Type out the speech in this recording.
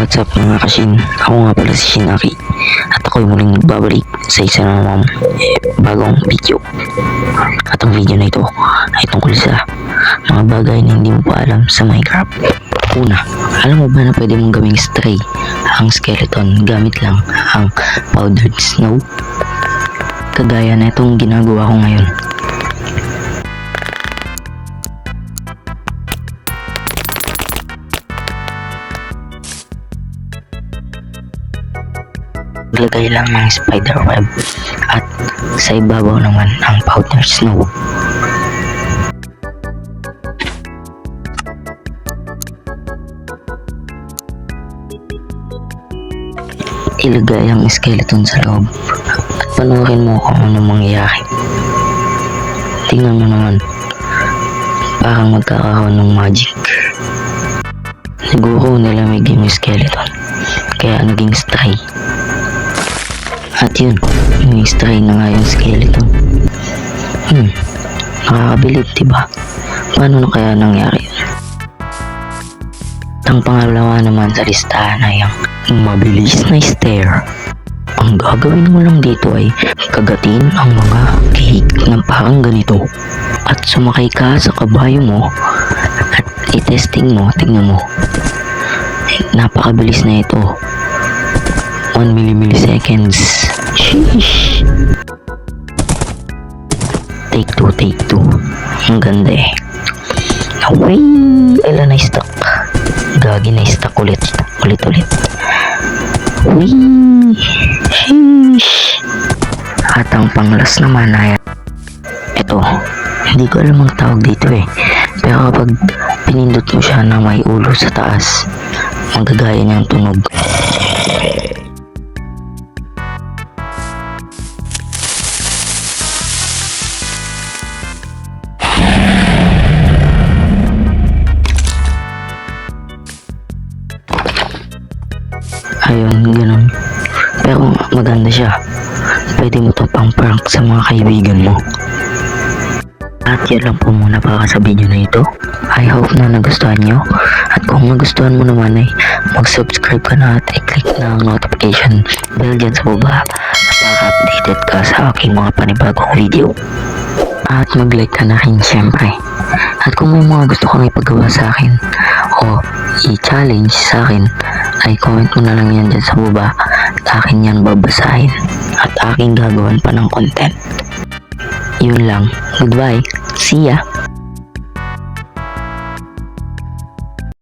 What's up mga kashin? Ako nga pala si Shinaki at ako'y muling nagbabalik sa isa na namang bagong video. At ang video na ito ay tungkol sa mga bagay na hindi mo pa alam sa Minecraft. Una, alam mo ba na pwede mong gawing stray ang skeleton gamit lang ang powdered snow? Kagaya na itong ginagawa ko ngayon. Maglagay lang ng spider web at sa ibabaw naman ang powdered snow. Ilagay ang skeleton sa loob at panoorin mo kung ano mangyayari. Tingnan mo naman, parang magkakaroon ng magic. Siguro nilamig yung skeleton kaya naging stray. At yun, yung stray na nga yung skeleton. Nakakabilib, diba? Paano na kaya nangyari yun? Ang pangalawa naman sa listahan ay ang mabilis na stair. Ang gagawin mo lang dito ay kagatin ang mga cake na parang ganito at sumakay ka sa kabayo mo at i-testing mo, tignan mo. Napakabilis na ito. 1 milliseconds. Sheesh. Take two. Ang ganda eh. Away! Ala na stuck. Gagi na stuck ulit. Ulit. Wee! Sheesh. At ang panglas naman ay ito. Hindi ko alam ang tawag dito eh. Pero kapag pinindot mo siya na may ulo sa taas, magagaya niyang tunog. Ayun, ganun. Pero maganda siya. Pwede mo to pang prank sa mga kaibigan mo. At yan lang po muna para sa video na ito. I hope na nagustuhan nyo. At kung nagustuhan mo naman ay mag-subscribe ka na at i-click na ang notification bell dyan sa baba para updated ka sa aking mga panibagong video. At mag-like ka na rin syempre. At kung may mga gusto kang ipagawa sa akin o i-challenge sa akin, ay comment mo na lang yan dyan sa baba at akin yan babasahin at aking gagawan pa ng content. Yun lang. Goodbye. See ya.